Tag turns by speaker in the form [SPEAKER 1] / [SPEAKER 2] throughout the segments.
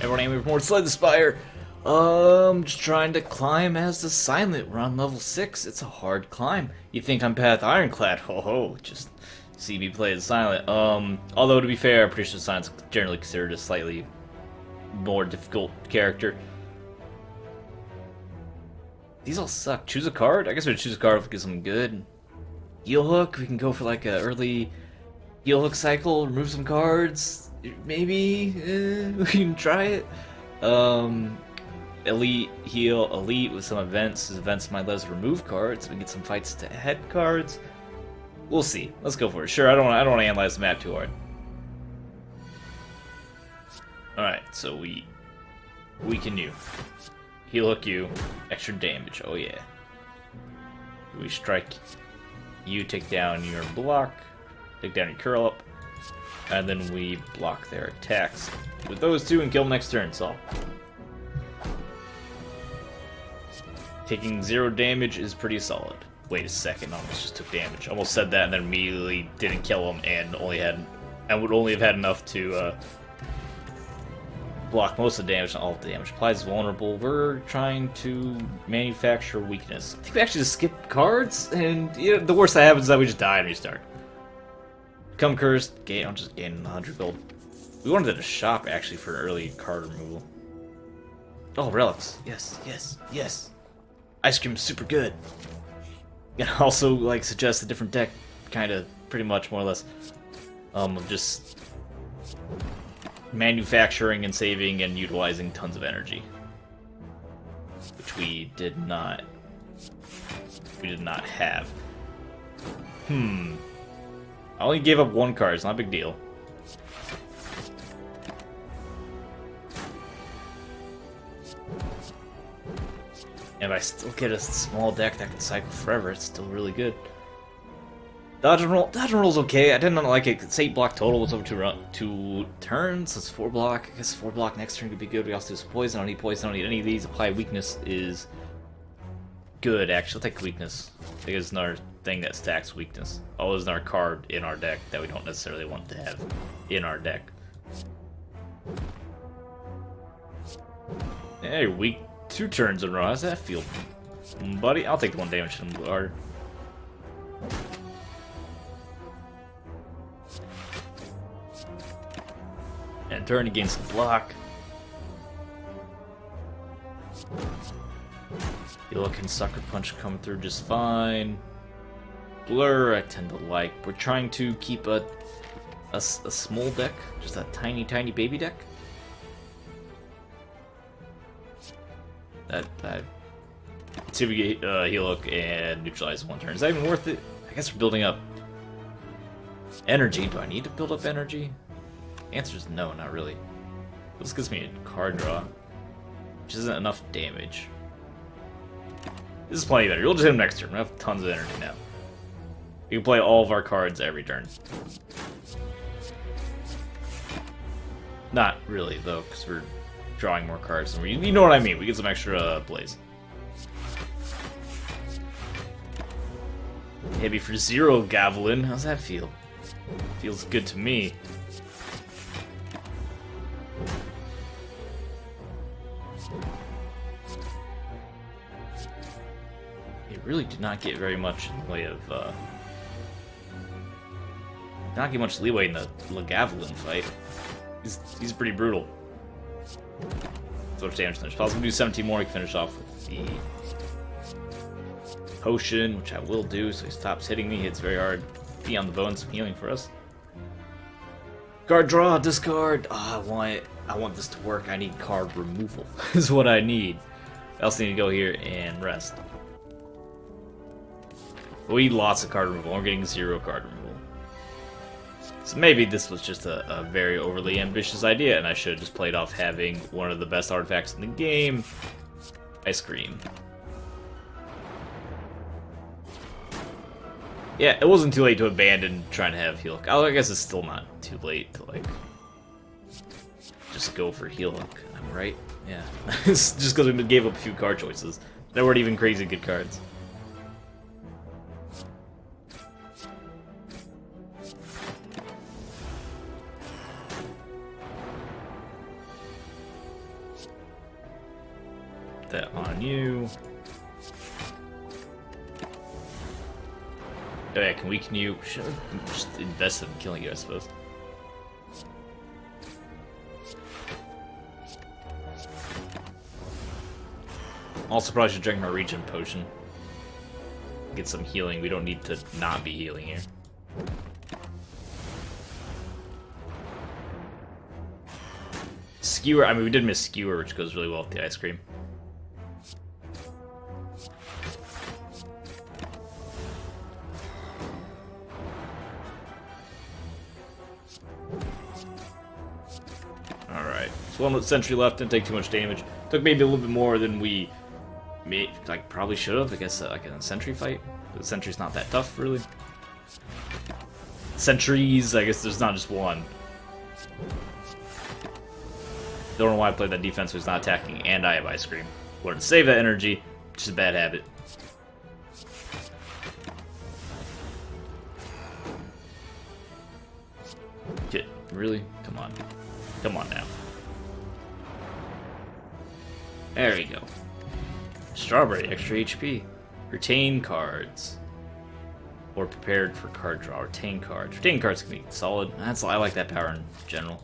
[SPEAKER 1] everyone, aiming for more Slay the Spire. Just trying to climb as the Silent. We're on level 6. It's a hard climb. You think I'm Path Ironclad? Ho ho, just see me play as Silent. Although to be fair, I'm pretty sure Silent's generally considered a slightly more difficult character. These all suck. Choose a card? I guess we would choose a card if we get something good. Heal Hook, we can go for like a early Heal Hook cycle, remove some cards. Maybe we can try it. Elite heal, elite with some events. Events might let us remove cards. We can get some fights to head cards. We'll see. Let's go for it. Sure, I don't want to analyze the map too hard. All right, so we can you heal hook you, extra damage. Oh yeah. We strike you, take down your block, take down your curl up, and then we block their attacks with those two and kill them next turn. So taking 0 damage is pretty solid. Wait a second, almost just took damage. Almost said that and then immediately didn't kill him and would only have had enough to block most of the damage and all the damage. Applies vulnerable. We're trying to manufacture weakness. I think we actually just skip cards, and the worst that happens is that we just die and restart. Become cursed. I'm just gaining 100 gold. We wanted to shop actually for early card removal. Oh, relics. Yes, yes, yes. Ice cream's super good. You can also like suggest a different deck, kind of, pretty much, more or less, of just manufacturing and saving and utilizing tons of energy, which we did not have. I only gave up 1 card. It's not a big deal. And if I still get a small deck that can cycle forever, it's still really good. Dodge and roll's okay. I did not like it. It's 8 block total. It's over 2 turns. It's 4 block. I guess 4 block next turn could be good. We also do some poison. I don't need poison. I don't need any of these. Apply weakness is good, actually. I'll take weakness. I think it's another thing that stacks weakness. Oh, there's another card in our deck that we don't necessarily want to have in our deck. Hey, weak 2 turns in a row. How's that feel, buddy? I'll take the 1 damage from blue harder. And turn against the block. You look and Sucker Punch come through just fine. Blur, I tend to like. We're trying to keep a small deck, just a tiny baby deck. That see if we get heal hook and neutralize 1 turn. Is that even worth it? I guess we're building up energy. Do I need to build up energy? The answer is no, not really. This gives me a card draw, which isn't enough damage. This is plenty better. You'll just hit him next turn. We have tons of energy now. We can play all of our cards every turn. Not really, though, because we're drawing more cards. And you know what I mean. We get some extra plays. Hit me for 0, Gavelin. How's that feel? Feels good to me. It really did not get very much in the way of not get much leeway in the Lagavelin fight. He's pretty brutal. So much damage finish. Possibly do 17 more. We can finish off with the potion, which I will do, so he stops hitting me. Hits very hard. Be on the bones, some healing for us. Card draw, discard. Oh, I want this to work. I need card removal. Is what I need. I also need to go here and rest. We need lots of card removal. We're getting 0 card removal. So maybe this was just a very overly ambitious idea, and I should have just played off having one of the best artifacts in the game, ice cream. Yeah, it wasn't too late to abandon trying to have heal hook. I guess it's still not too late to like just go for heal hook. I'm right. Yeah, it's just because we gave up a few card choices. They weren't even crazy good cards. Put that on you. Oh yeah, can weaken you. Should have just invested in killing you, I suppose. Also, probably should drink my regen potion. Get some healing. We don't need to not be healing here. Skewer. I mean, we did miss skewer, which goes really well with the ice cream. Alright. So one with sentry left, didn't take too much damage. Took maybe a little bit more than we probably should have, I guess, like in a sentry fight. The sentry's not that tough, really. Sentries, I guess there's not just one. Don't know why I played that defense, was not attacking, and I have ice cream. Wanted to save that energy, which is a bad habit. Shit, really? Come on. Come on now. There we go. Strawberry, extra HP. Retain cards. Or prepared for card draw. Retain cards. Retain cards can be solid. I like that power in general.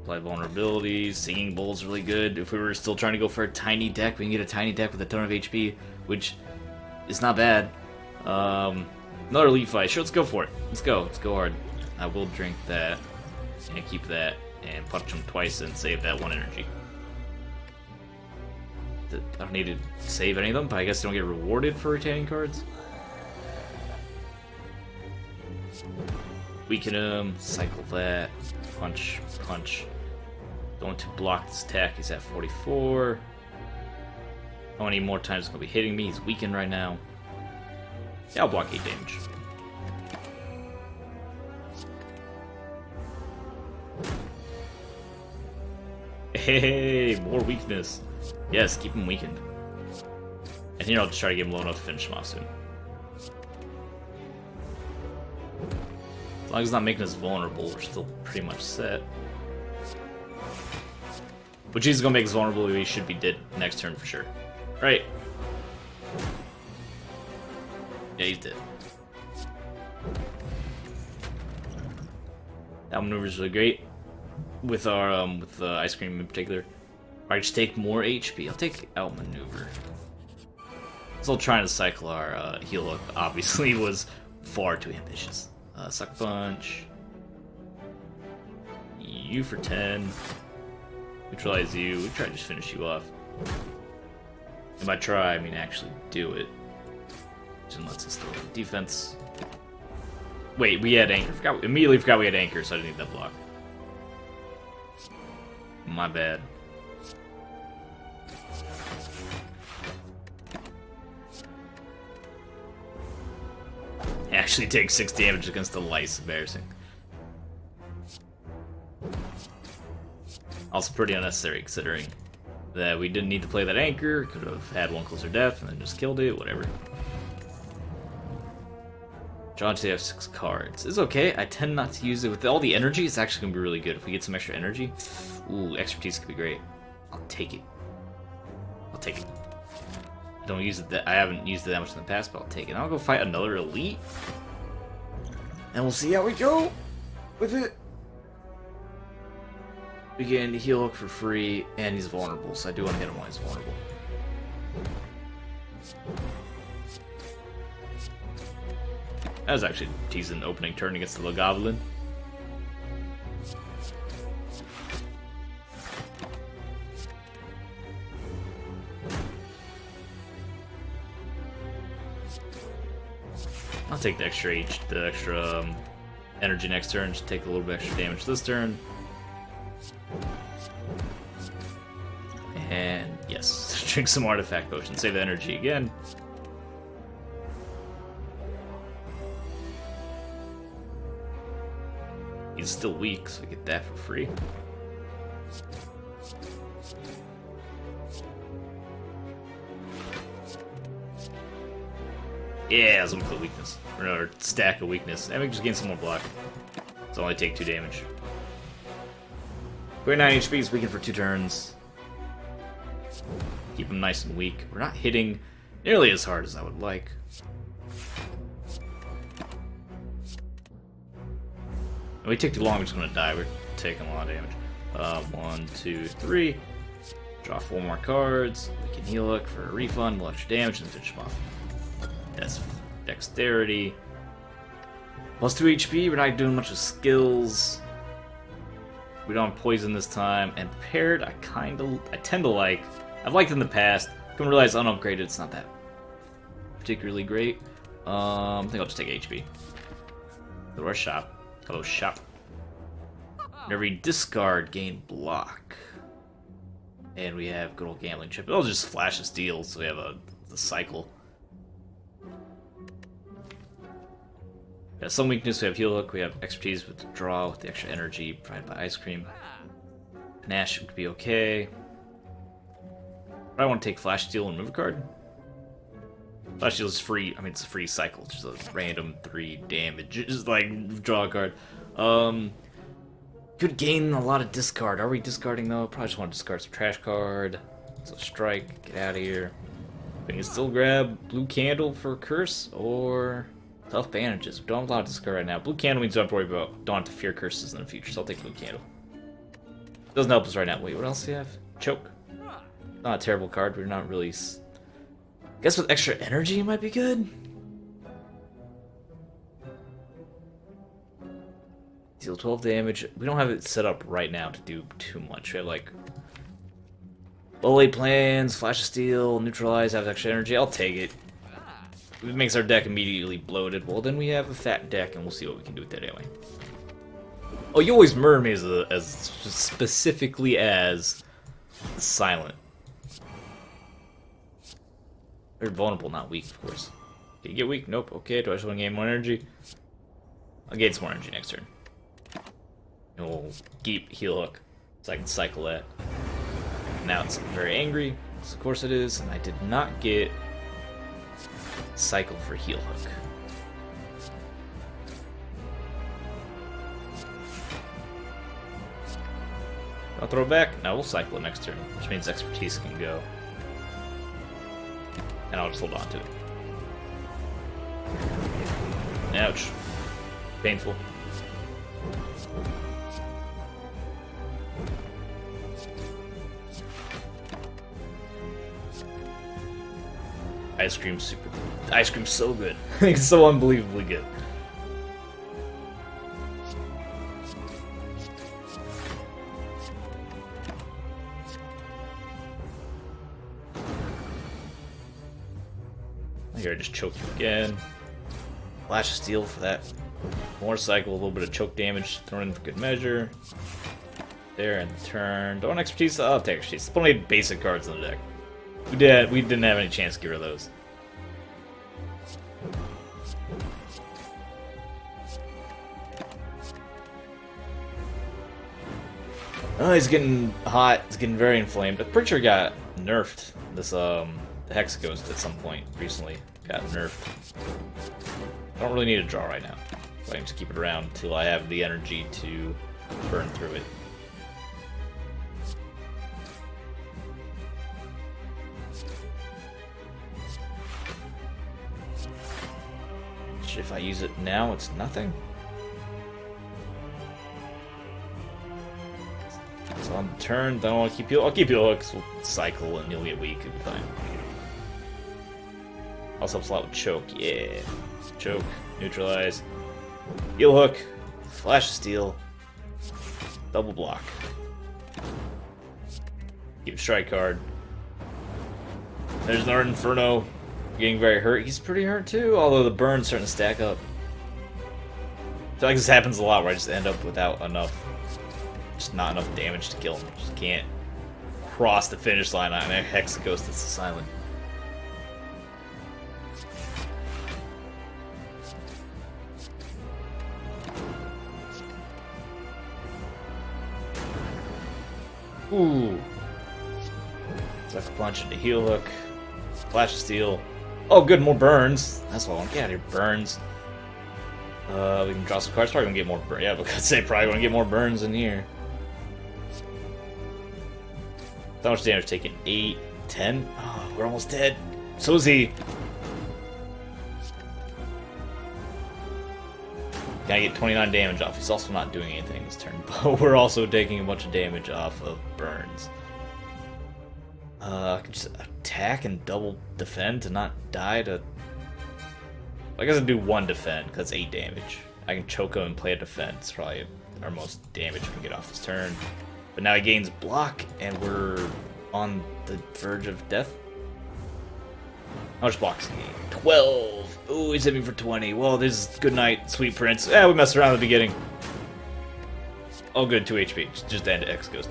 [SPEAKER 1] Apply vulnerabilities. Singing Bowl's really good. If we were still trying to go for a tiny deck, we can get a tiny deck with a ton of HP, which is not bad. Another elite fight. Sure, let's go for it. Let's go. Let's go hard. I will drink that and keep that and punch him twice and save that one energy. I don't need to save any of them, but I guess they don't get rewarded for retaining cards. Weaken him, cycle that, punch, punch. Going to block this attack, he's at 44. How many more times is going to be hitting me? He's weakened right now. Yeah, I'll block 8 damage. Hey, more weakness. Yes, keep him weakened. And here I'll just try to get him low enough to finish him off soon. As long as he's not making us vulnerable, we're still pretty much set. Which is going to make us vulnerable, we should be dead next turn for sure. Right. Yeah, he's dead. That maneuver is really great. With our, with the ice cream in particular. I just take more HP. I'll take outmaneuver. So trying to cycle our heal up obviously was far too ambitious. Suck punch. You for 10. Neutralize you. We try to just finish you off. And by try, I mean actually do it. Which lets us throw defense. Wait, we had anchor. Immediately forgot we had anchor, so I didn't need that block. My bad. Actually takes 6 damage against the lice. Embarrassing. Also pretty unnecessary considering that we didn't need to play that anchor. Could have had one closer death and then just killed it. Whatever. John, they have 6 cards. It's okay. I tend not to use it. With all the energy, it's actually going to be really good. If we get some extra energy, ooh, expertise could be great. I'll take it. I'll take it. I don't use it. I haven't used it that much in the past, but I'll take it. I'll go fight another elite, and we'll see how we go with it. We get heal hook for free, and he's vulnerable, so I do want to hit him while he's vulnerable. That was actually teasing opening turn against the little goblin. I'll take the extra energy next turn. Just take a little bit extra damage this turn. And yes, drink some artifact potion. Save the energy again. He's still weak, so we get that for free. Yeah, that's one for weakness. Or another stack of weakness. And we can just gain some more block. So only take 2 damage. 29 HP is weakened for 2 turns. Keep him nice and weak. We're not hitting nearly as hard as I would like. If we take too long, we're just gonna die. We're taking a lot of damage. 1, 2, 3. Draw 4 more cards. We can heal hook for a refund, a little extra damage, and finish him off. That's dexterity. Plus 2 HP. We're not doing much with skills. We don't have poison this time. And paired, I tend to like. I've liked in the past. Come to realize unupgraded, it's not that particularly great. I think I'll just take HP. Go to our shop. Hello, shop. Whenever you discard, gain block. And we have good old gambling chip. It'll just flash a steal, so we have the cycle. Yeah, some weakness, we have heal hook, we have expertise with draw with the extra energy provided by ice cream. Panache would be okay. I want to take flash steal and move a card. Flash steal is free. I mean, it's a free cycle. It's just a random 3 damage. Just like draw a card. Could gain a lot of discard. Are we discarding though? Probably just want to discard some trash card. So strike. Get out of here. We can still grab blue candle for curse or tough bandages. We don't have a lot of discard right now. Blue candle means don't have to worry about. Don't have to fear curses in the future. So I'll take blue candle. Doesn't help us right now. Wait, what else do you have? Choke. Not a terrible card. We're not really. Guess with extra energy it might be good. Deal 12 damage. We don't have it set up right now to do too much. We have like low late plans, flash of steel, neutralize, have extra energy. I'll take it. It makes our deck immediately bloated. Well, then we have a fat deck, and we'll see what we can do with that anyway. Oh, you always murder me as specifically as silent. They're vulnerable, not weak, of course. Did you get weak? Nope. Okay, do I just want to gain more energy? I'll gain some more energy next turn. And we'll keep heal hook, so I can cycle that. Now it's very angry, so of course it is, and I did not get cycle for heal hook. I'll throw it back. Now we'll cycle it next turn, which means expertise can go. And I'll just hold on to it. Ouch. Painful. Ice cream's super good. Ice cream's so good. It's so unbelievably good. Here, I just choke you again. Flash of steel for that. More cycle, a little bit of choke damage thrown in for good measure. There, and turn. Don't expertise. I'll take expertise. Plenty of basic cards in the deck. We didn't have any chance to get rid of those. Oh, he's getting hot. He's getting very inflamed. I'm pretty sure he got nerfed. This the Hex Ghost at some point recently got nerfed. I don't really need a draw right now. So I can just keep it around until I have the energy to burn through it. If I use it now, it's nothing. So on the turn, don't want to keep you. I'll keep you hooks. We'll cycle and you'll get weak. It'll be fine. Also helps a lot with choke. Yeah, choke, neutralize, heal hook, flash of steel, double block. Keep a strike card. There's another Inferno. Getting very hurt. He's pretty hurt too, although the burn's starting to stack up. I feel like this happens a lot where I just end up without enough, just not enough damage to kill him. Just can't cross the finish line on a Hex Ghost that's silent. Ooh. Sucker punch into heel hook. Flash of steel. Oh, good, more burns. That's what I want. Get out of here, burns. We can draw some cards. Probably gonna get more burns. Yeah, because say probably gonna get more burns in here. How much damage taken? 8, 10? Oh, we're almost dead. So is he. Gotta get 29 damage off. He's also not doing anything this turn, but we're also taking a bunch of damage off of burns. I can just attack and double defend to not die to... I guess I'll do 1 defend, because 8 damage. I can choke him and play a defense. Probably our most damage we can get off this turn. But now he gains block, and we're on the verge of death. How much blocks he gain? 12! Ooh, he's hit me for 20. Well, this is good night, sweet prince. Yeah, we messed around at the beginning. Oh, good, 2 HP. Just end X Ghost.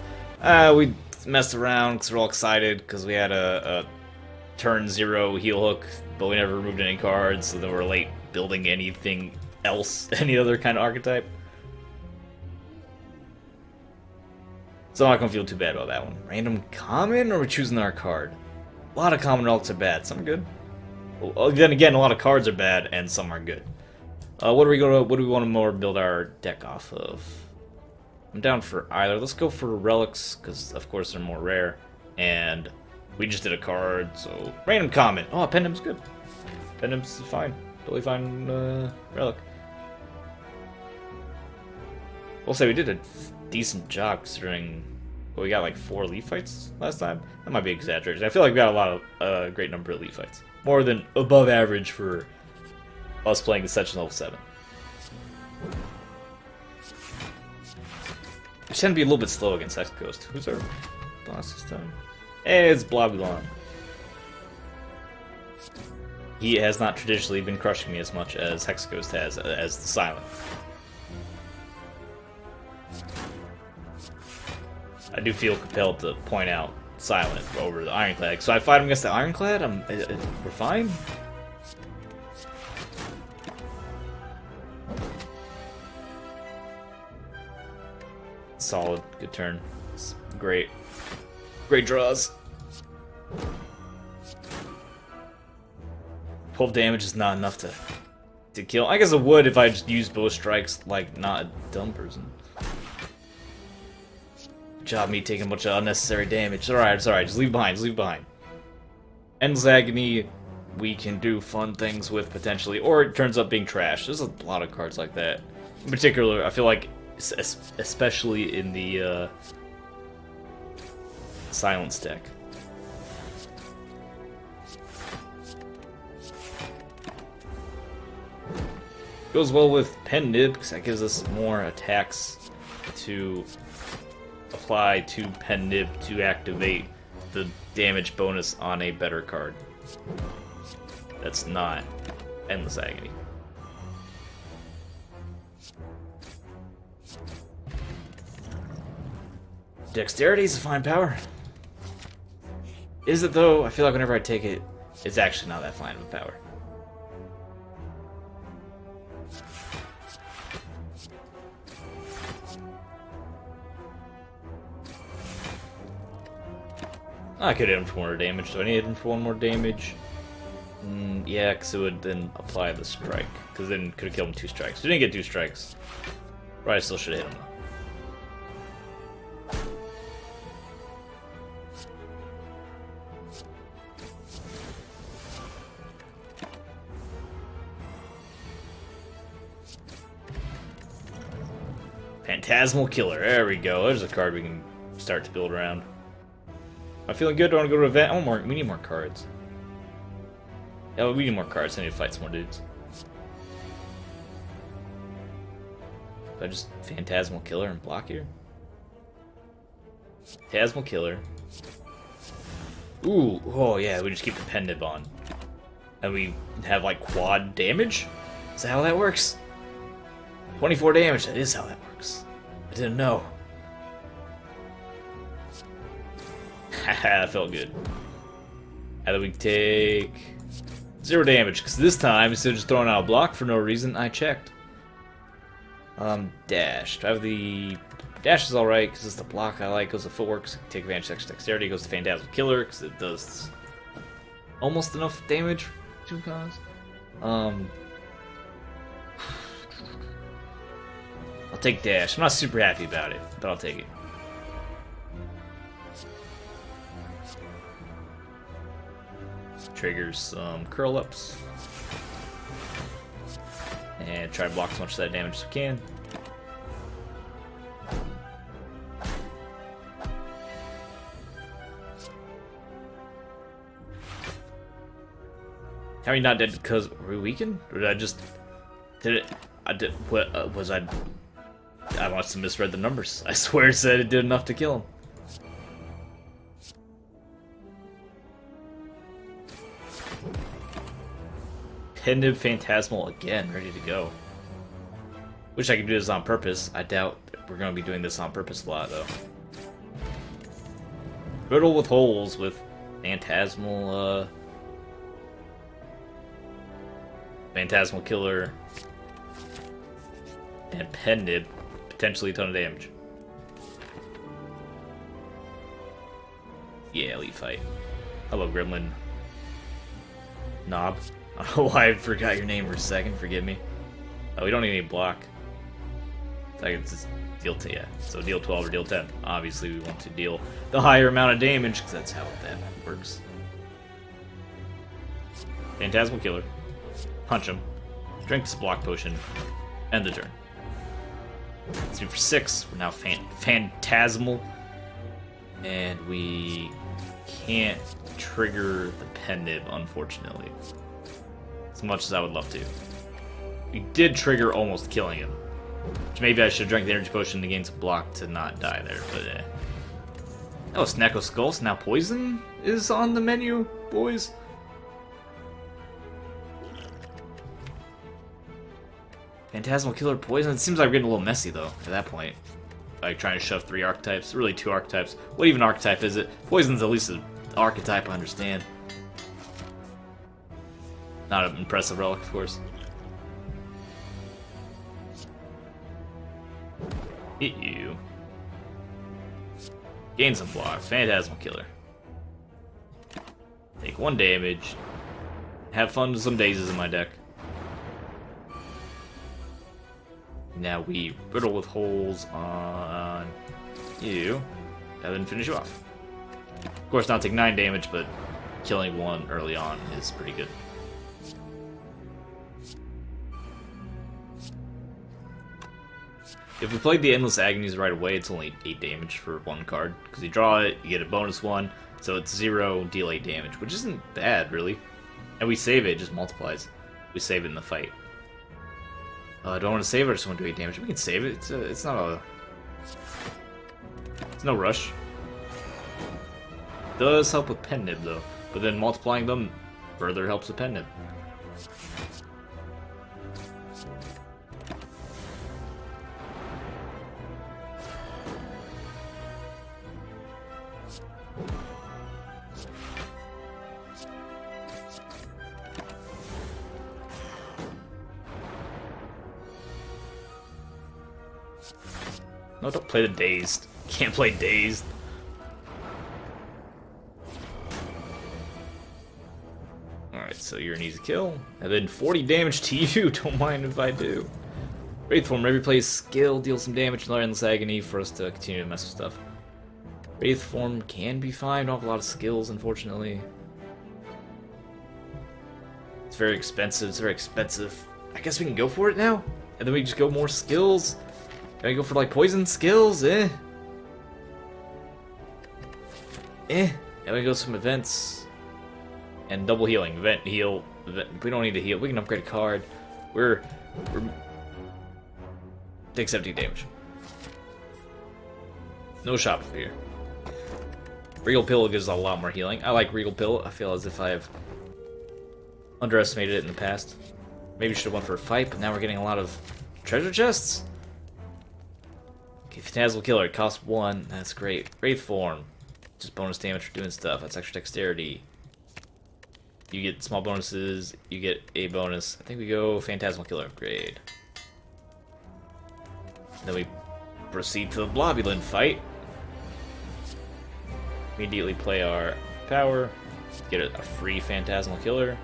[SPEAKER 1] We messed around because we're all excited because we had a turn 0 heal hook, but we never removed any cards, so then we're late building anything else, any other kind of archetype. So I'm not gonna feel too bad about that one. Random common, or are we choosing our card? A lot of common relics are bad. Some are good. Well, then again, a lot of cards are bad, and some are good. What do we want to more build our deck off of? I'm down for either. Let's go for relics, because of course they're more rare. And we just did a card, so random common. Oh, Pendulum's good. Pendulum's fine. Totally fine. Relic. We'll say we did a decent job considering we got like 4 elite fights last time. That might be exaggerated. I feel like we got a lot of great number of elite fights. More than above average for us playing the Session level 7. We tend to be a little bit slow against Hex Ghost. Who's our boss this time? Hey, it's Blobulon. He has not traditionally been crushing me as much as Hex Ghost has, as the Silent. I do feel compelled to point out Silent over the Ironclad. So I fight him against the Ironclad, we're fine? Solid, good turn. It's great. Great draws. 12 damage is not enough to kill. I guess it would if I just used bow strikes like not a dumb person. Good job me taking a bunch of unnecessary damage. It's alright, just leave behind, just leave behind. Endless Agony we can do fun things with potentially, or it turns up being trash. There's a lot of cards like that. In particular, I feel like especially in the Silence deck. Goes well with Pen Nib because that gives us more attacks to apply to Pen Nib to activate the damage bonus on a better card. That's not Endless Agony. Dexterity is a fine power. Is it though? I feel like whenever I take it, it's actually not that fine of a power. I could hit him for more damage. Do I need to hit him for 1 more damage? Yeah, because it would then apply the strike. Because then could have killed him 2 strikes. We didn't get 2 strikes. Probably still should have hit him though. Phantasmal Killer. There we go. There's a card we can start to build around. Am I feeling good? Do I want to go to an event? Oh, we need more cards. Yeah, we need more cards. I need to fight some more dudes. Do I just Phantasmal Killer and block here? Phantasmal Killer. Ooh. Oh, yeah. We just keep the Pen Nib on. And we have, like, quad damage? Is that how that works? 24 damage. That is how that works. I didn't know. Haha, that felt good. How do we take 0 damage? Because this time, instead of just throwing out a block for no reason, I checked. Dash. Do I have the... Dash is alright, because it's the block I like. Goes to footwork, because take advantage of extra dexterity. Goes to Phantasmal Killer, because it does almost enough damage to cause. I'll take Dash. I'm not super happy about it, but I'll take it. triggers some curl ups. And try to block as much of that damage as we can. How are you not dead because were we weakened? Or did I just... Did it... I did... What was I... I must have misread the numbers. I swear it said it did enough to kill him. Pendant Phantasmal again, ready to go. Wish I could do this on purpose. I doubt we're going to be doing this on purpose a lot, though. Riddle with holes with Phantasmal, Phantasmal Killer, and Pendant, potentially a ton of damage. Yeah, elite fight. Hello, Gremlin. Knob. I don't know why I forgot your name for a second, forgive me. Oh, we don't need any block. I can just deal 10, yeah. So deal 12 or deal 10. Obviously we want to deal the higher amount of damage, because that's how that works. Phantasmal Killer. Punch him. Drink this block potion. End the turn. Let's do for 6. We're now Phantasmal. And we can't trigger the Pendant, unfortunately. As much as I would love to. We did trigger almost killing him. Which maybe I should have drank the energy potion to gain some block to not die there, but Oh, Snecko Skulls. Now poison is on the menu, boys. Phantasmal Killer poison. It seems like we're getting a little messy though at that point. Like trying to shove 3 archetypes, really 2 archetypes. What even archetype is it? Poison's at least an archetype, I understand. Not an impressive relic, of course. Hit you. Gain some block. Phantasmal Killer. Take 1 damage. Have fun with some dazes in my deck. Now we riddle with holes on you. And then finish you off. Of course, not take 9 damage, but killing 1 early on is pretty good. If we played the Endless Agonies right away, it's only 8 damage for 1 card. Because you draw it, you get a bonus 1, so it's 0, deal 8 damage, which isn't bad, really. And we save it, it just multiplies. We save it in the fight. I don't want to save it, I just want to do 8 damage. We can save it, it's not a... It's no rush. Does help with Pendant, though. But then multiplying them further helps with Pendant. No, don't play the Dazed. Can't play Dazed. Alright, so you're an easy kill. And then 40 damage to you, don't mind if I do. Wraith Form, every play skill, deals some damage in Endless Agony for us to continue to mess with stuff. Wraith Form can be fine, don't have a lot of skills, unfortunately. It's very expensive, it's very expensive. I guess we can go for it now? And then we just go more skills? Can I go for like poison skills? Yeah, we go some events. And double healing. Event, heal. Event. We don't need to heal. We can upgrade a card. We're take 17 damage. No shop here. Regal Pill gives a lot more healing. I like Regal Pill. I feel as if I have underestimated it in the past. Maybe should have went for a fight, but now we're getting a lot of treasure chests. Okay, Phantasmal Killer, it costs 1. That's great. Wraith Form. Just bonus damage for doing stuff. That's extra dexterity. You get small bonuses. You get a bonus. I think we go Phantasmal Killer upgrade. Then we proceed to the Blobulin fight. Immediately play our power. Get a free Phantasmal Killer.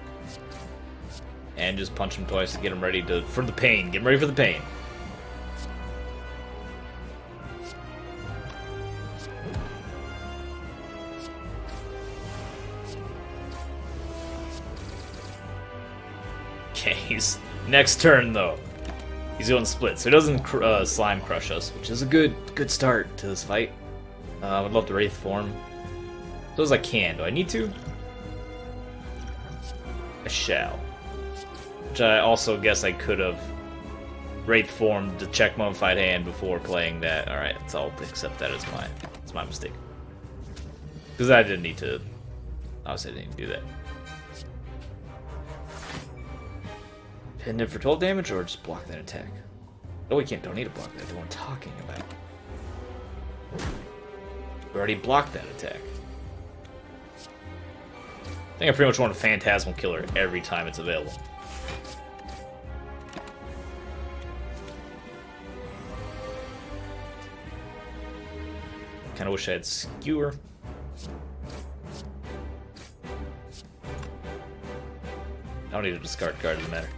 [SPEAKER 1] And just punch him twice to get him ready for the pain. Get him ready for the pain. Okay, he's next turn though. He's going split, so he doesn't slime crush us, which is a good start to this fight. I would love to Wraith form. Those I can. Do I need to? I shall. Which I also guess I could have Wraith formed to check mummified hand before playing that. Alright, so I'll accept that as it's my mistake. Because I didn't need to. Obviously, I didn't even do that. Pinned him for 12 damage or just block that attack? Oh, we don't need to block that. That's what I'm talking about. We already blocked that attack. I think I pretty much want a Phantasmal Killer every time it's available. Kinda wish I had Skewer. I don't need to discard card, doesn't matter.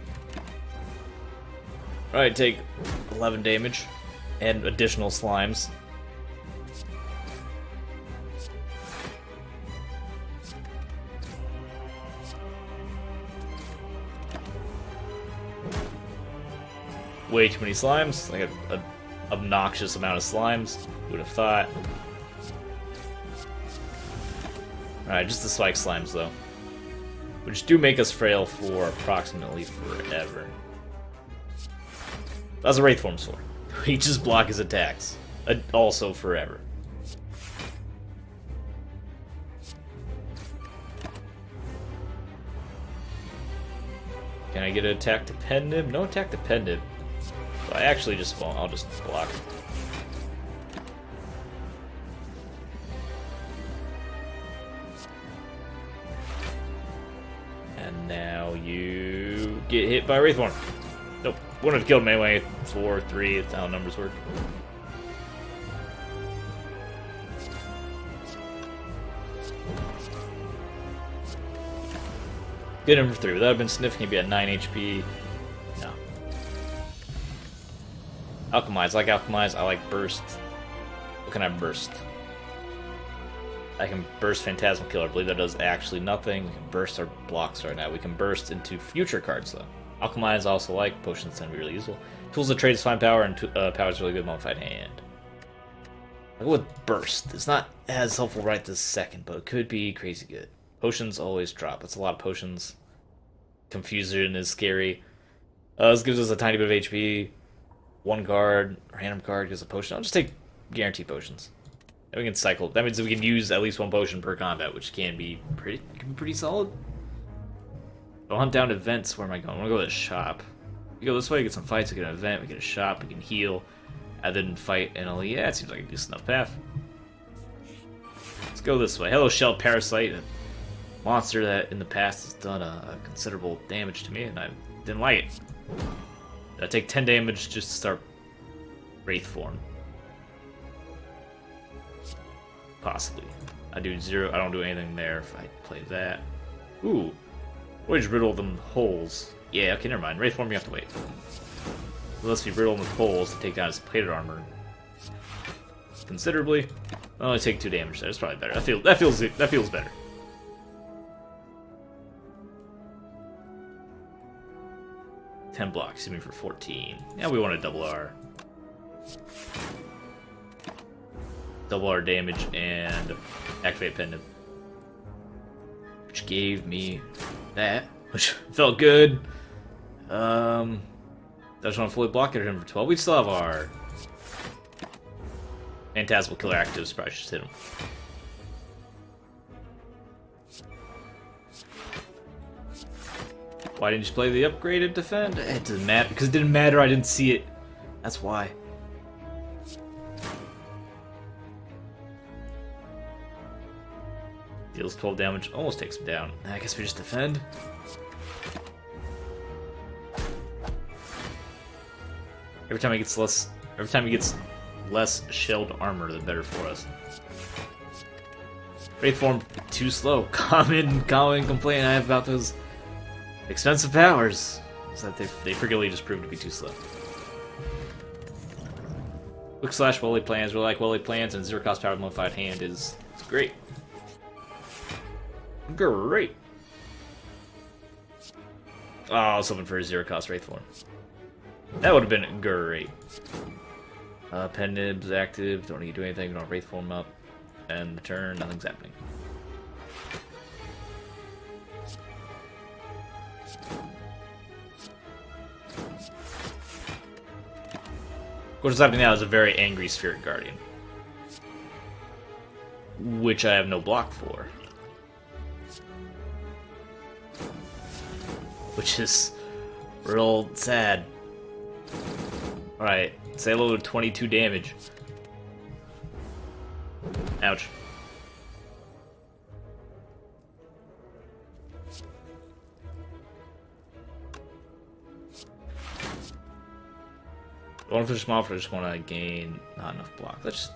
[SPEAKER 1] Alright, take 11 damage and additional slimes. Way too many slimes, like an obnoxious amount of slimes. Who would have thought? Alright, just the spike slimes though. Which do make us frail for approximately forever. That's what Wraith Form's for. We just block his attacks. Also forever. Can I get an attack to pen him? No attack to pen him. So I actually just won't. I'll just block. And now you get hit by Wraith Form. Nope. Wouldn't have killed him anyway. 4, 3, that's how numbers work. Get him for 3. Would that have been sniffing? He'd be at 9 HP. No. Alchemize. I like Alchemize. I like Burst. What can I burst? I can burst Phantasmal Killer. I believe that does actually nothing. We can burst our blocks right now. We can burst into future cards though. Alchemize I also like. Potions tend to be really useful. Tools of trade is fine power, and power is really good mummified hand. I'll go with Burst. It's not as helpful right this second, but it could be crazy good. Potions always drop. That's a lot of potions. Confusion is scary. This gives us a tiny bit of HP. One card, random card gives a potion. I'll just take guaranteed potions. And we can cycle. That means we can use at least one potion per combat, which can be pretty solid. I'll hunt down events. Where am I going? I want to go to the shop. We go this way, get some fights, we get an event, we get a shop, we can heal, and then fight, and yeah, it seems like a decent enough path. Let's go this way. Hello, Shell Parasite, a monster that in the past has done a considerable damage to me, and I didn't like it. I take 10 damage just to start Wraith Form. Possibly. I do 0, I don't do anything there if I play that. Ooh. Voyage riddle them holes. Yeah, okay, never mind. Wraith Form, you have to wait. Unless we riddle them with holes to take down his plated armor considerably. I'll only take 2 damage there. That's probably better. That feels better. $10 blocks, hit me for 14. Yeah, we want to double our damage and activate pendant. Which gave me that, which felt good. I just want to fully block it at him for 12. We still have our Phantasmal Killer actives, probably just hit him. Why didn't you play the upgraded defend? It doesn't matter, because it didn't matter, I didn't see it. That's why. Deals 12 damage, almost takes him down. I guess we just defend. Every time he gets less shelled armor, the better for us. Wraith Form too slow. Common complaint I have about those expensive powers is that they frequently just prove to be too slow. Quick Slash well-laid plans. We like well-laid plans, and 0 cost power modified hand is great. Great. Oh, I was hoping for a 0-cost Wraith form. That would have been great. Pen nibs active, don't need to do anything, don't Wraith form up. And the turn, nothing's happening. What's happening now is a very angry Spirit Guardian. Which I have no block for. Which is real sad. Alright, say hello to 22 damage. Ouch. I want to finish them off, I just want to gain not enough block. Let's just...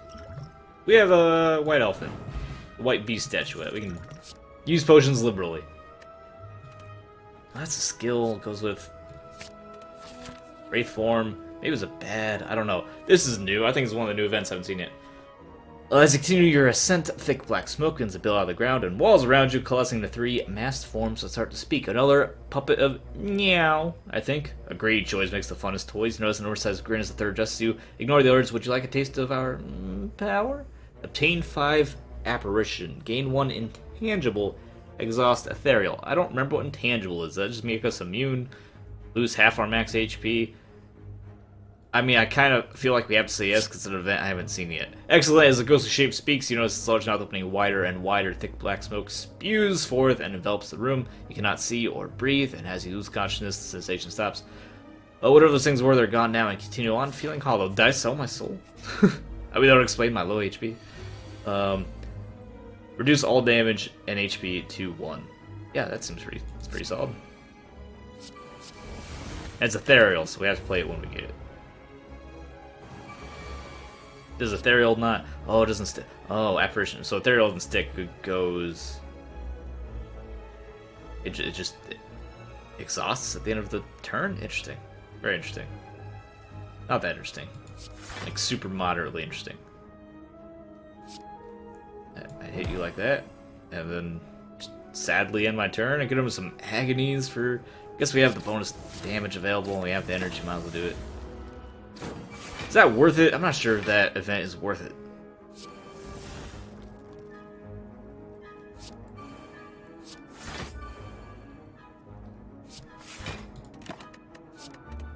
[SPEAKER 1] We have a white elephant. A white beast statuette. We can use potions liberally. That's a skill. It goes with Wraith form. Maybe it was a bad. I don't know. This is new. I think it's one of the new events. I haven't seen it. As you continue your ascent, thick black smoke begins to build out of the ground, and walls around you, coalescing the three masked forms that start to speak. Another puppet of meow, I think. A great choice makes the funnest toys. Notice an oversized grin as the third addresses you. Ignore the others. Would you like a taste of our power? Obtain 5 Apparition. Gain 1 intangible. Exhaust ethereal. I don't remember what intangible is. That just make us immune. Lose half our max HP. I mean, I kind of feel like we have to say yes because it's an event I haven't seen yet. Excellent. As the ghostly shape speaks, you notice its large mouth opening wider and wider. Thick black smoke spews forth and envelops the room. You cannot see or breathe, and as you lose consciousness, the sensation stops. Oh, whatever those things were, they're gone now, and continue on feeling hollow. Did I sell my soul? I mean, that would explain my low HP. Reduce all damage and HP to 1. Yeah, that seems pretty solid. And it's ethereal, so we have to play it when we get it. Does ethereal not? Oh, it doesn't stick. Oh, apparition. So ethereal doesn't stick. It goes. It just exhausts at the end of the turn. Interesting. Very interesting. Not that interesting. Like super moderately interesting. I hit you like that, and then just sadly end my turn. I get him some agonies for. I guess we have the bonus damage available, and we have the energy. Might as well do it. Is that worth it? I'm not sure if that event is worth it.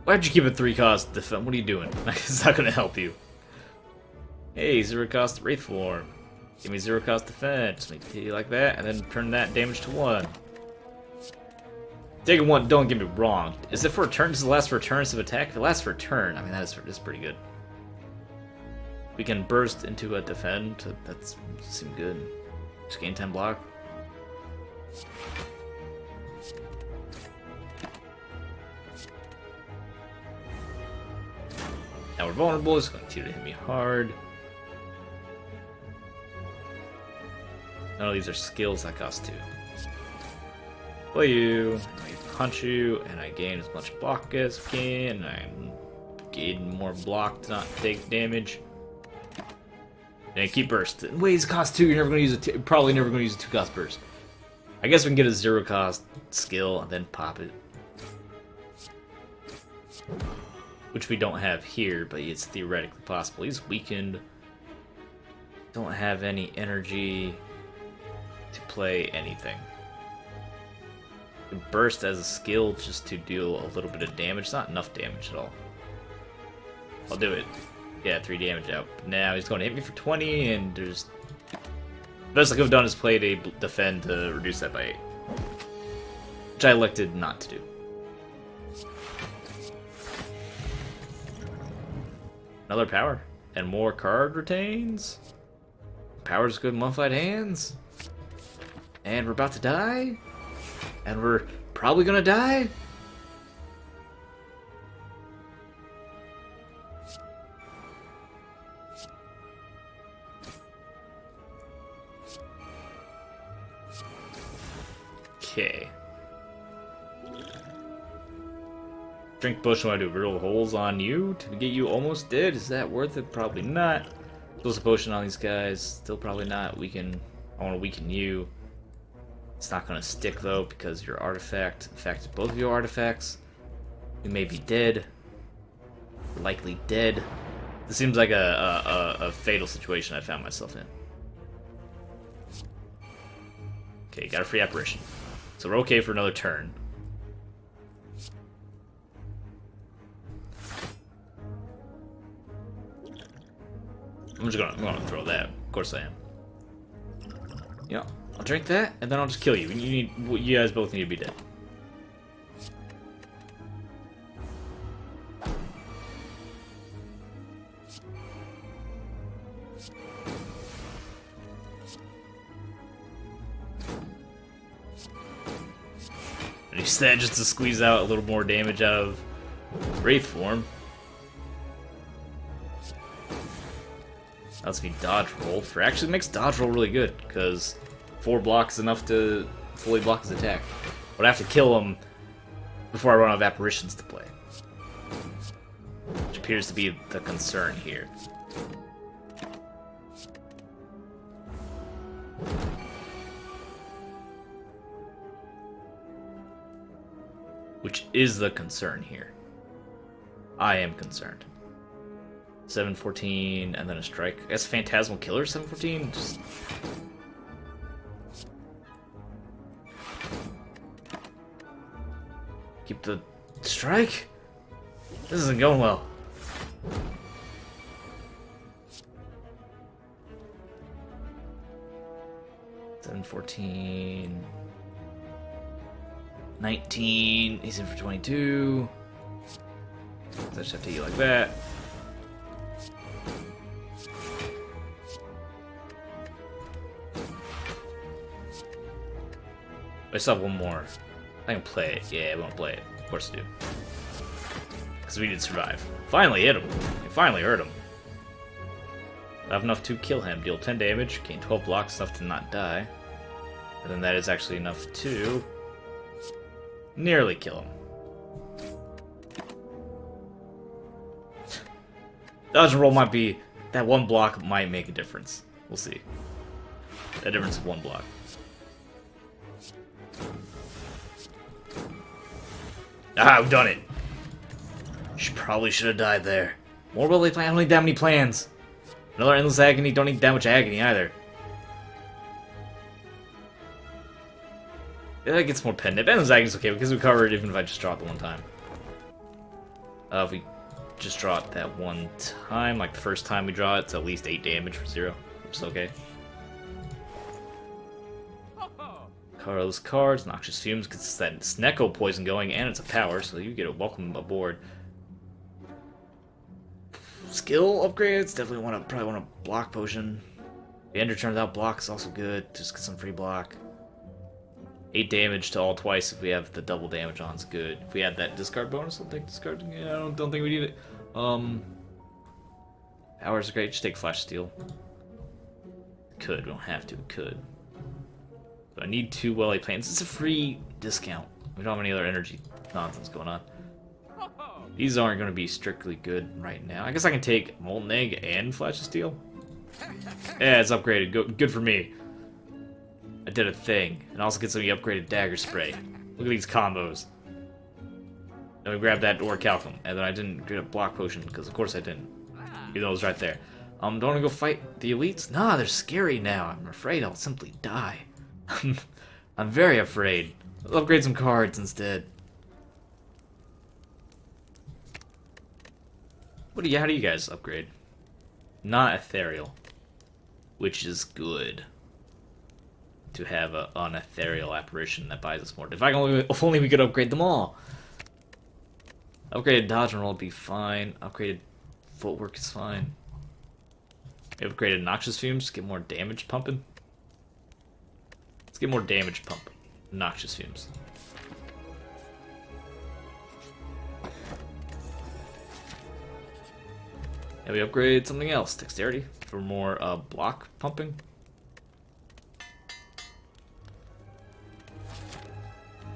[SPEAKER 1] Why'd you keep a 3-cost defense? What are you doing? It's not going to help you. Hey, 0-cost Wraith form. Give me 0-cost defense. Make it hit you like that, and then turn that damage to 1. Taking 1, don't get me wrong. Is it for a turn? Does it last for turns of attack? If it lasts for a turn, I mean, that's pretty good. We can burst into a defend. That seems good. Just gain 10 block. Now we're vulnerable. It's going to continue to hit me hard. None of these are skills that cost 2. Play you. I punch you, and I gain as much block as I can. And I gain more block to not take damage. And keep burst. Wait, it's cost 2. You're never going to use probably never going to use a 2-cost burst. I guess we can get a 0-cost skill and then pop it. Which we don't have here, but it's theoretically possible. He's weakened. Don't have any energy to play anything. Burst as a skill just to deal a little bit of damage. It's not enough damage at all. I'll do it. Yeah, 3 damage out. Now he's going to hit me for 20, and there's... The best I could have done is played a defend to reduce that by 8. Which I elected not to do. Another power. And more card retains. Power's good in modified hands. And we're about to die. And we're probably gonna die. Okay. Drink bush when I do riddle holes on you to get you almost dead. Is that worth it? Probably not. Close a potion on these guys. Still probably not. I want to weaken you. It's not going to stick, though, because your artifact affected both of your artifacts. You may be dead. Likely dead. This seems like a fatal situation I found myself in. Okay, got a free apparition. So we're okay for another turn. I'm gonna throw that. Of course I am. Yeah, I'll drink that, and then I'll just kill you. You guys both need to be dead. And use that just to squeeze out a little more damage out of Wraith form. Lets me dodge roll. For actually makes dodge roll really good, because 4 blocks is enough to fully block his attack. But I have to kill him before I run out of apparitions to play. Which appears to be the concern here. Which is the concern here. I am concerned. 714 and then a strike. I guess Phantasmal Killer 714. Just keep the strike. This isn't going well. Seven 14. 19. He's in for 22. So I just have to eat like that. I still have one more. I can play it. Yeah, I won't play it. Of course I do. Because we did survive. Finally hit him. We finally hurt him. I have enough to kill him. Deal 10 damage. Gain 12 blocks. Enough to not die. And then that is actually enough to nearly kill him. Dodge and roll might be... That one block might make a difference. We'll see. That difference of one block. Ah, we've done it. Probably should have died there. More will they plan? I don't need that many plans. Another endless agony. Don't need that much agony either. Yeah, that gets more pendant. Endless agony's okay because we covered it even if I just draw it the one time. If we just draw it that one time, like the first time we draw it, it's at least 8 damage for 0, which is okay. Colorless cards, Noxious Fumes, because it's that Snecko poison going, and it's a power, so you get a welcome aboard. Skill upgrades, definitely probably want a block potion. The Ender turn without block is also good, just get some free block. 8 damage to all twice if we have the double damage on is good. If we add that discard bonus, I'll take discard. Yeah, I don't think we need it. Powers are great, just take Flash Steel. Could, we don't have to, could. But I need 2 well-laid plans. It's a free discount. We don't have any other energy nonsense going on. These aren't going to be strictly good right now. I guess I can take Molten Egg and Flash of Steel. Yeah, it's upgraded. Good for me. I did a thing. And also get some of the upgraded Dagger Spray. Look at these combos. Then we grabbed that Orichalcum. And then I didn't get a block potion, because of course I didn't. Even though it was right there. Don't want to go fight the elites? Nah, they're scary now. I'm afraid I'll simply die. I'm very afraid. I'll upgrade some cards instead. How do you guys upgrade? Not ethereal, which is good to have an ethereal apparition that buys us more. If only we could upgrade them all. Upgraded dodge and roll would be fine. Upgraded footwork is fine. Upgraded Noxious Fumes, get more damage pumping. Let's get more damage pump. Noxious Fumes. And we upgrade something else. Dexterity for more block pumping.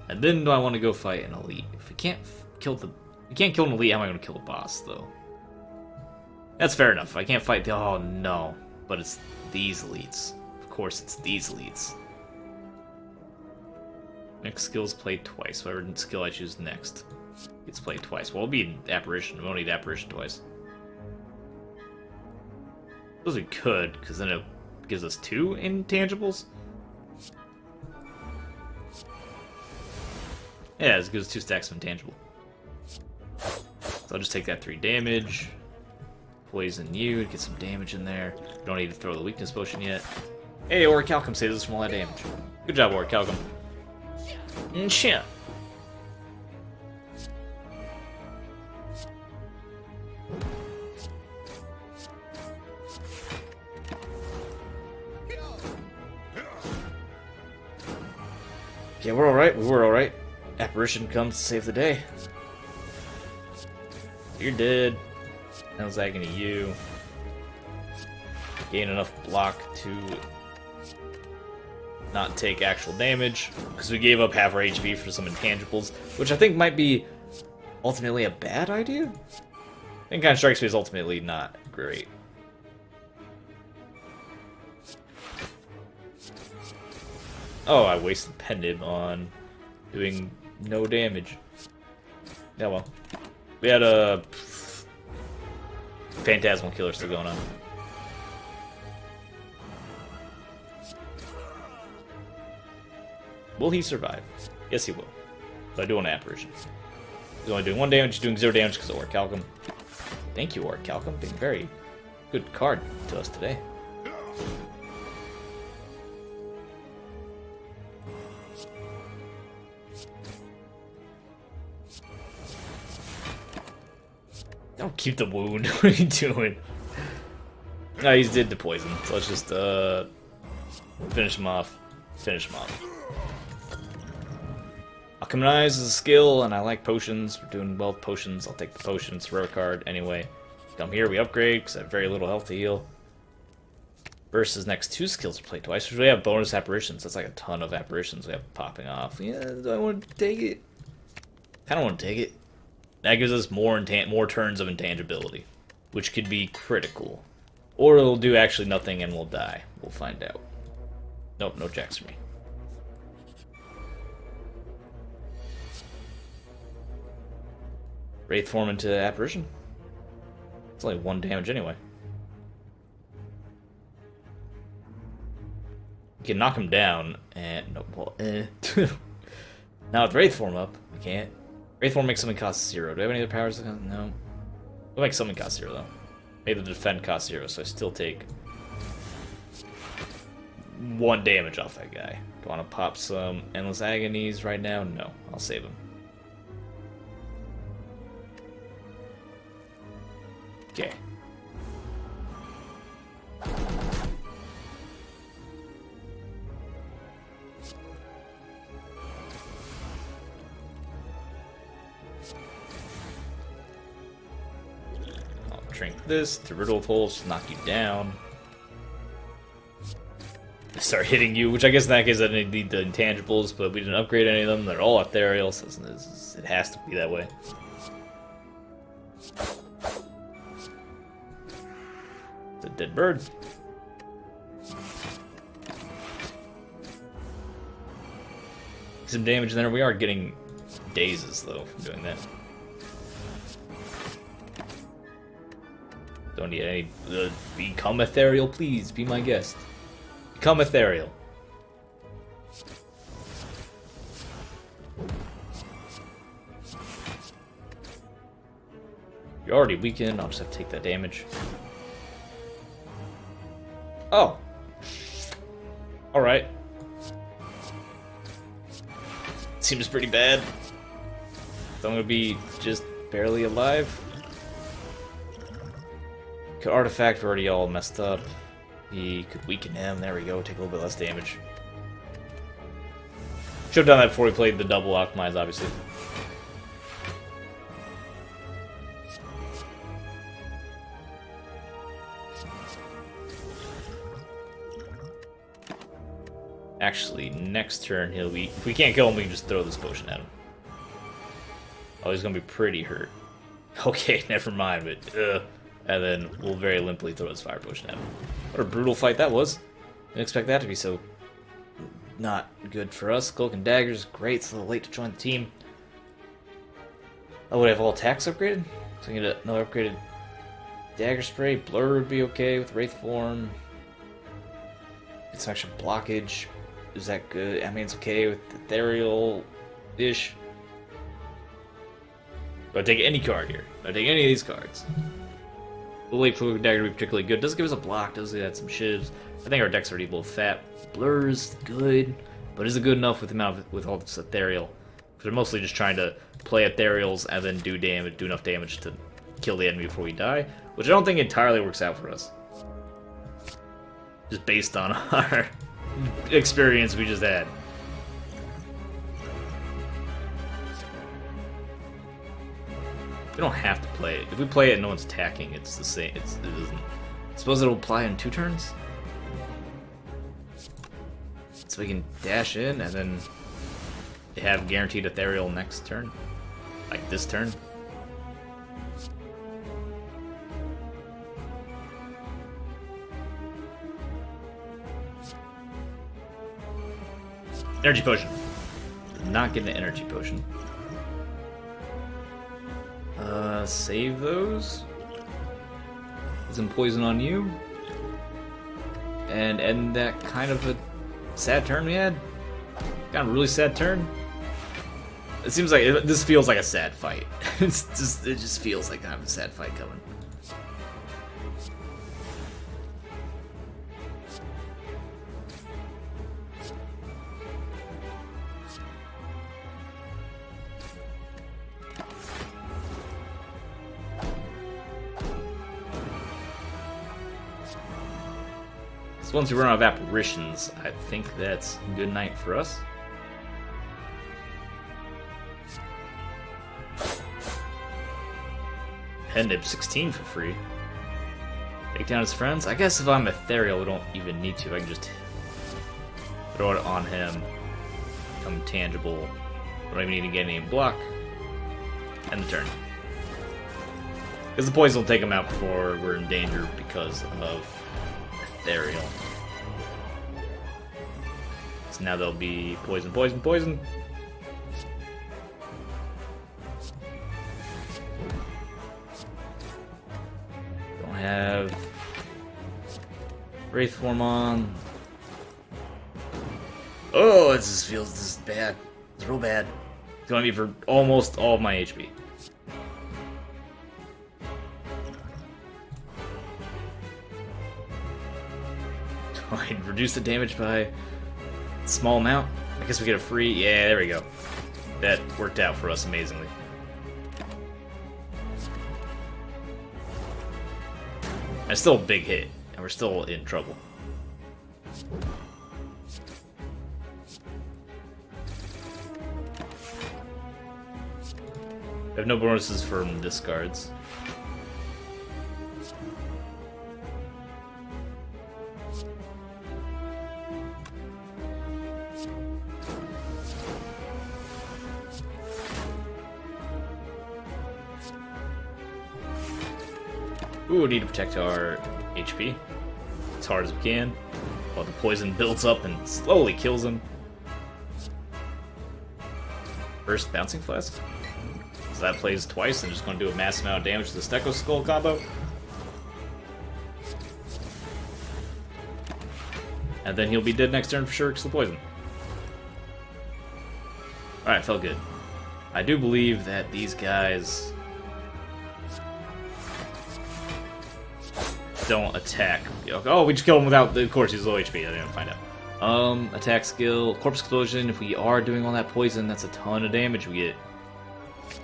[SPEAKER 1] And then do I want to go fight an elite? If we can't kill an elite, how am I going to kill the boss though? That's fair enough. I can't fight the... Oh no. But it's these elites. Of course it's these elites. Next skill's played twice. Whatever skill I choose next gets played twice. Well, it'll be Apparition. We won't need Apparition twice. I suppose we could, because then it gives us 2 intangibles. Yeah, it gives us 2 stacks of intangible. So I'll just take that 3 damage. Poison you to get some damage in there. Don't need to throw the weakness potion yet. Hey, Orichalcum saves us from all that damage. Good job, Orichalcum. Shit. Yeah, we're alright. We were alright. Apparition comes to save the day. You're dead. How's that gonna you? Gain enough block to not take actual damage, because we gave up half our HP for some intangibles, which I think might be ultimately a bad idea. I think kind of strikes me as ultimately not great. Oh, I wasted Pendant on doing no damage. Yeah, well. We had a Phantasmal Killer still going on. Will he survive? Yes, he will. So I do an Apparition. He's only doing 1 damage, he's doing 0 damage because of Orichalcum. Thank you, Orichalcum, being a very good card to us today. Don't keep the wound. What are you doing? No, he's did the poison, so let's just finish him off. Finish him off. Alchemize is a skill, and I like potions. We're doing well with potions. I'll take the potions, rare card anyway. Come here, we upgrade, because I have very little health to heal. Versus next 2 skills are played twice, which we have bonus apparitions. That's like a ton of apparitions we have popping off. Yeah, do I want to take it? I don't want to take it. That gives us more turns of intangibility, which could be critical. Or it'll do actually nothing and we'll die. We'll find out. Nope, no checks for me. Wraith form into Apparition. It's only 1 damage anyway. You can knock him down and no, well, now with Wraith form up, we can't. Wraith form makes something cost 0. Do I have any other powers? No. We'll make something cost 0 though. Maybe the defend cost 0, so I still take 1 damage off that guy. Do I want to pop some Endless Agonies right now? No, I'll save him. Okay. I'll drink this to riddle pulse, knock you down. Start hitting you, which I guess in that case I didn't need the intangibles, but we didn't upgrade any of them. They're all ethereal, so it has to be that way. It's a dead bird. Some damage in there. We are getting dazes though from doing that. Don't need any. Become ethereal, please. Be my guest. Become ethereal. You're already weakened. I'll just have to take that damage. Oh. Alright. Seems pretty bad. So I'm gonna be just barely alive. Could artifact, we're already all messed up. He could weaken him. There we go. Take a little bit less damage. Should have done that before we played the double optimize, obviously. Actually, next turn he'll be... If we can't kill him, we can just throw this potion at him. Oh, he's gonna be pretty hurt. Okay, never mind, but... And then we'll very limply throw this fire potion at him. What a brutal fight that was. Didn't expect that to be so not good for us. Cloak and Daggers, great. It's a little late to join the team. Oh, would I have all attacks upgraded? So I can get another upgraded Dagger Spray. Blur would be okay with Wraith Form. Get some extra blockage. Is that good? I mean, it's okay with Ethereal-ish. Do I take any card here? Do I take any of these cards? The late Cloak and Dagger would be particularly good. Does give us a block. Does add some shivs. I think our deck's already a little fat. Blur's good, but is it good enough with the amount of, with all this Ethereal? Because we're mostly just trying to play Ethereals and then do enough damage to kill the enemy before we die, which I don't think entirely works out for us. Just based on our experience we just had. We don't have to play it. If we play it and no one's attacking, it's the same. It doesn't. I suppose it'll apply in 2 turns? So we can dash in and then have guaranteed Ethereal next turn. Like this turn. Energy Potion. Did not get an Energy Potion. Save those. Put some poison on you. And end that kind of a sad turn we had. Kind of a really sad turn. It seems like this feels like a sad fight. It just feels like kind of a sad fight coming. So once we run out of apparitions, I think that's a good night for us. Pendib 16 for free. Take down his friends. I guess if I'm ethereal, we don't even need to. I can just throw it on him. Become tangible. We don't even need to get any block. End the turn. Because the poison will take him out before we're in danger because of ethereal. So now there'll be poison, poison, poison. Don't have Wraith Form on. Oh, this is bad. It's real bad. It's gonna be for almost all of my HP. I'd reduce the damage by a small amount. I guess we get a free. Yeah, there we go. That worked out for us amazingly. It's still a big hit, and we're still in trouble. We have no bonuses from discards. Ooh, we need to protect our HP as hard as we can while the poison builds up and slowly kills him. First Bouncing Flask. So that plays twice and just going to do a massive amount of damage to the Steko Skull combo. And then he'll be dead next turn for sure because of the poison. Alright, felt good. I do believe that these guys don't attack. Oh, we just killed him without, of course, he's low HP. I didn't find out. Attack skill, Corpse Explosion. If we are doing all that poison, that's a ton of damage we get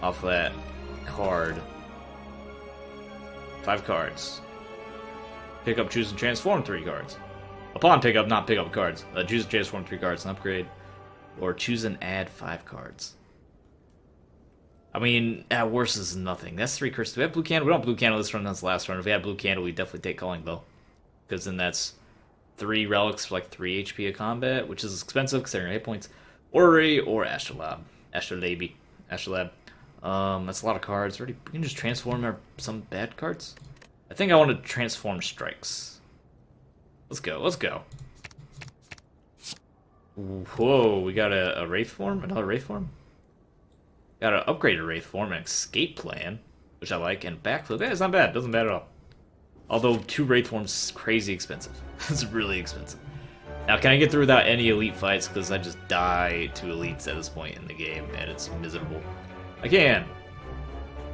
[SPEAKER 1] off that card. 5 cards. Pick up, choose, and transform 3 cards. Upon pick up, not pick up cards. Choose and transform 3 cards, an upgrade. Or choose and add 5 cards. I mean, at worst, this is nothing. That's 3 curses. Do we have Blue Candle? We don't have Blue Candle this run, that's the last run. If we had Blue Candle, we'd definitely take Calling Bow. Because then that's 3 relics for like 3 HP of combat, which is expensive considering 8 points. Orrery or Astrolabe. Astrolabe. That's a lot of cards. We can just transform some bad cards. I think I want to transform strikes. Let's go, let's go. Whoa, we got a Wraith form? Another Wraith form? Got an upgraded Wraith form, an escape plan, which I like, and backflip. Yeah, it's not bad. Doesn't bad at all. Although 2 Wraith forms is crazy expensive. It's really expensive. Now, can I get through without any elite fights? Because I just die to elites at this point in the game, and it's miserable. I can.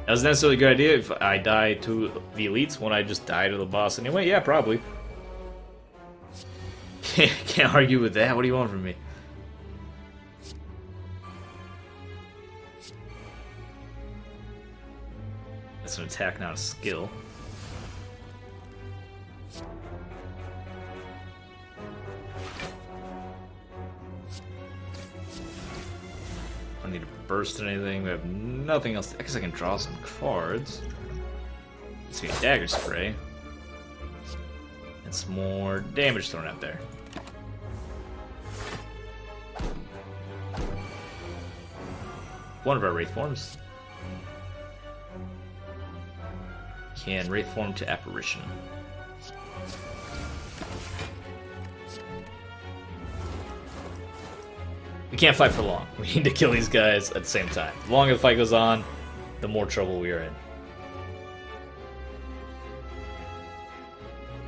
[SPEAKER 1] That was necessarily a good idea if I die to the elites when I just die to the boss anyway. Yeah, probably. Can't argue with that. What do you want from me? That's an attack, not a skill. I don't need to burst anything. We have nothing else. I guess I can draw some cards. Let's see, dagger spray. And some more damage thrown out there. One of our Wraith forms can Wraith form to Apparition. We can't fight for long. We need to kill these guys at the same time. The longer the fight goes on, the more trouble we are in.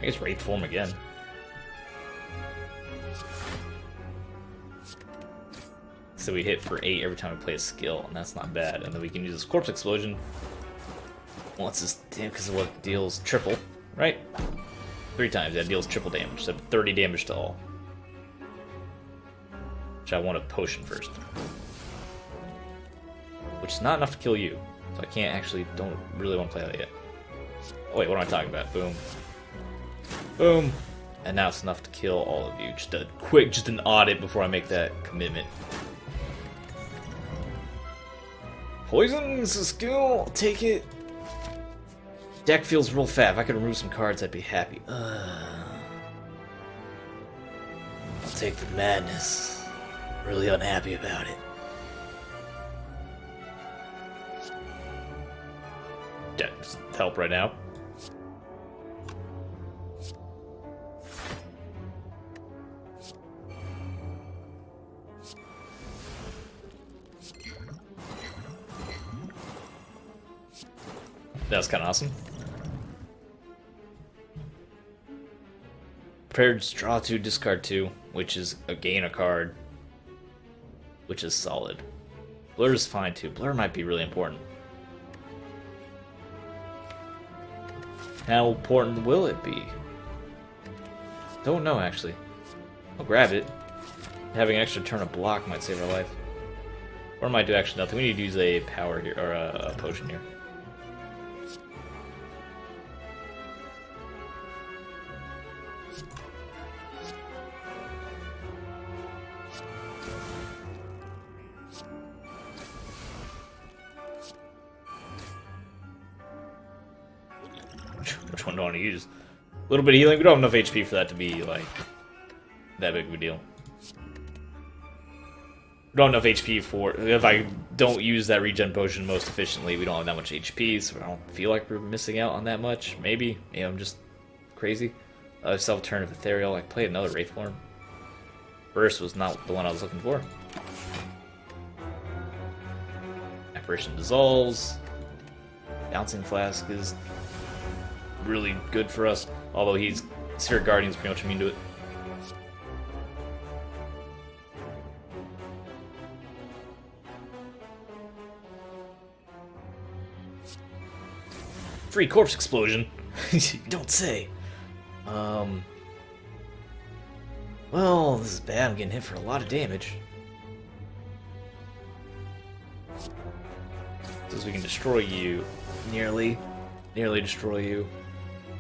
[SPEAKER 1] I guess Wraith form again. So we hit for 8 every time we play a skill, and that's not bad. And then we can use this Corpse Explosion once this, because of what deals triple, right? 3 times, that deals triple damage, so 30 damage to all. Which I want a potion first. Which is not enough to kill you, so I can't actually, don't really want to play that yet. Oh wait, what am I talking about? Boom. Boom. And now it's enough to kill all of you. Just a quick, just an audit before I make that commitment. Poison's a skill, I'll take it. Deck feels real fat. If I could remove some cards, I'd be happy. I'll take the madness. Really unhappy about it. Does it help right now? That was kind of awesome. Prepared to draw 2, discard 2, which is a gain a card, which is solid. Blur is fine too. Blur might be really important. How important will it be? Don't know actually. I'll grab it. Having an extra turn of block might save our life. Or might do actually nothing. We need to use a power here, or a potion here. Which one do I want to use? A little bit of healing. We don't have enough HP for that to be like that big of a deal. We don't have enough HP for, if I don't use that regen potion most efficiently, we don't have that much HP, so I don't feel like we're missing out on that much. Maybe. Yeah, I'm just crazy. Self-turn of Ethereal. I played another Wraith form. Burst was not the one I was looking for. Apparition dissolves. Bouncing Flask is really good for us, although Spirit Guardian's pretty much immune to it. Free Corpse Explosion? You don't say. Well, this is bad. I'm getting hit for a lot of damage. Says we can destroy you. Nearly destroy you.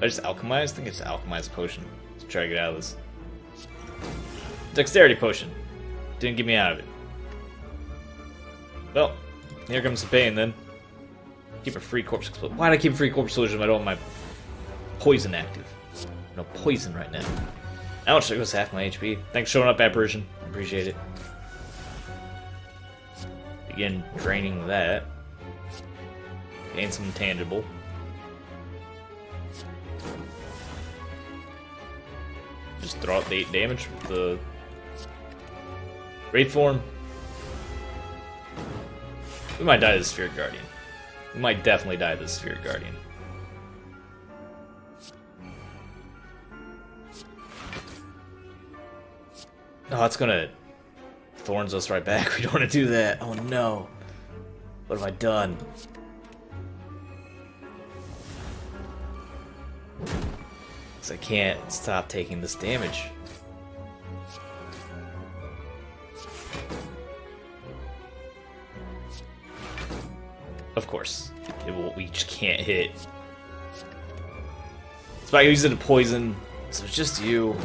[SPEAKER 1] I just alchemize? I think it's alchemize potion. Let's try to get out of this. Dexterity potion. Didn't get me out of it. Well, here comes the pain then. Keep a free corpse explosion. Why did I keep a free corpse explosion if I don't have my poison active? No poison right now. Ouch, there goes half my HP. Thanks for showing up, Apparition. Appreciate it. Begin draining that. Gain some tangible. Just throw out the 8 damage with the Wraith form. We might die to the Spirit Guardian. We might definitely die to the Spirit Guardian. Oh, it's gonna thorns us right back. We don't want to do that. Oh no. What have I done? Because I can't stop taking this damage. Of course. We just can't hit. Spire uses it to poison, so it's just you.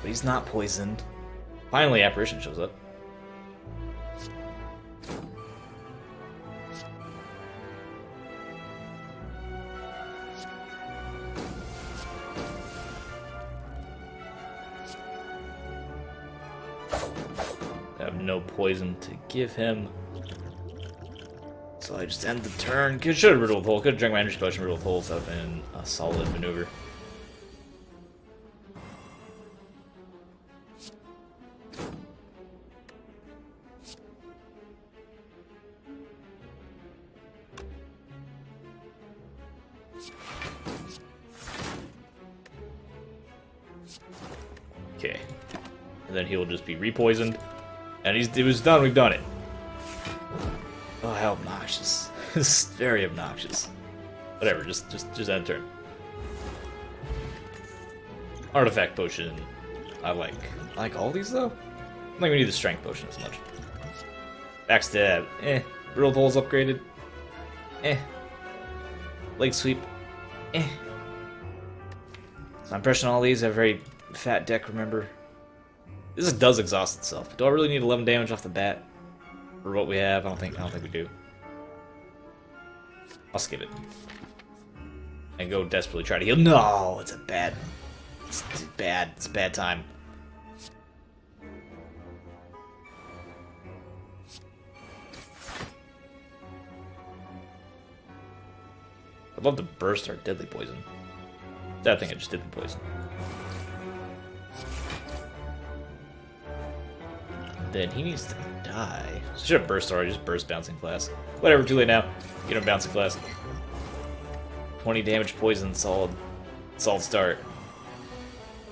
[SPEAKER 1] But he's not poisoned. Finally, Apparition shows up. I have no poison to give him. So I just end the turn. Should have riddled with hole. Could have drank my energy potion, riddled with holes. That would have been a solid maneuver. Okay. And then he'll just be repoisoned. And it was done, we've done it. Oh, how obnoxious. This is very obnoxious. Whatever, just end turn. Artifact potion. I like all these though? I don't think we need the strength potion as much. Backstab. Riddle holes upgraded. Leg sweep. So I'm pressing all these. I have a very fat deck, remember? This does exhaust itself. Do I really need 11 damage off the bat? For what we have? I don't think we do. I'll skip it. And go desperately try to heal. No! It's bad. It's a bad time. I'd love to burst our deadly poison. That thing I just did the poison. Then he needs to die. Should have burst already, just burst bouncing class. Whatever, too late now. Get him bouncing class. 20 damage poison, solid start.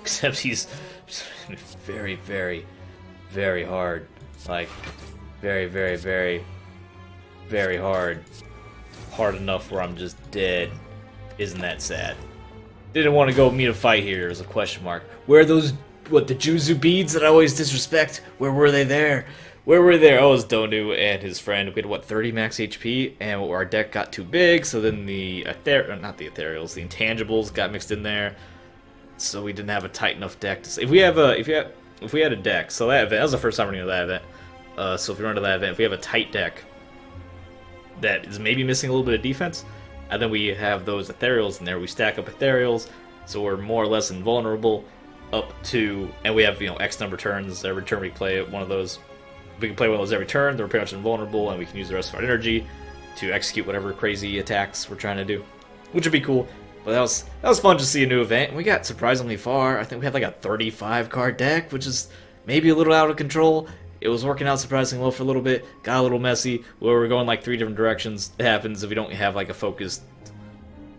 [SPEAKER 1] Except he's very, very, very hard. Like, very, very, very, very hard. Hard enough where I'm just dead. Isn't that sad? Didn't want to go meet a fight here as a question mark. Where are those, the Juzu beads that I always disrespect? Where were they there? Where were they? Oh, it was Donu and his friend. We had, 30 max HP, and our deck got too big, so then the not the ethereals, the intangibles got mixed in there. So we didn't have a tight enough deck to say. If we had a deck, so that was the first time running that event. So if we run to that event, if we have a tight deck that is maybe missing a little bit of defense, and then we have those ethereals in there, we stack up ethereals, so we're more or less invulnerable up to, and we have, X number of turns. Every turn we play one of those. If we can play one of those every turn, then we're pretty much invulnerable, and we can use the rest of our energy to execute whatever crazy attacks we're trying to do, which would be cool. But that was fun to see a new event, and we got surprisingly far. I think we had like a 35 card deck, which is maybe a little out of control. It was working out surprisingly well for a little bit, got a little messy, where we're going like 3 different directions. It happens if we don't have like a focused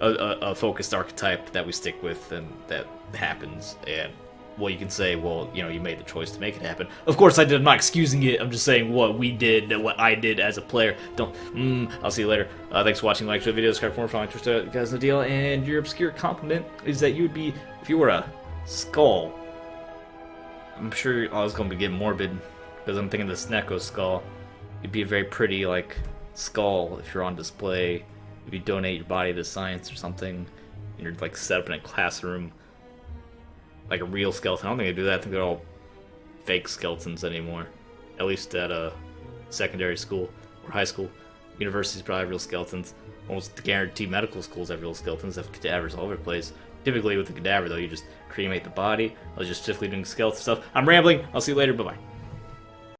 [SPEAKER 1] archetype that we stick with, and that happens. And well, you can say, well, you made the choice to make it happen. Of course I did. I'm not excusing it. I'm just saying what we did, what I did as a player. I'll see you later. Thanks for watching. Like the video, subscribe for more. If you're interested, guys, the deal. And your obscure compliment is that you would be, if you were a skull. I'm sure I was going to be getting morbid because I'm thinking the Snecko skull. You'd be a very pretty skull if you're on display. If you donate your body to science or something, and you're set up in a classroom. Like a real skeleton. I don't think they do that. I think they're all fake skeletons anymore. At least at a secondary school or high school. Universities probably have real skeletons. Almost guaranteed medical schools have real skeletons. Have cadavers all over the place. Typically with the cadaver though, you just cremate the body. I was just strictly doing skeleton stuff. I'm rambling. I'll see you later. Bye bye.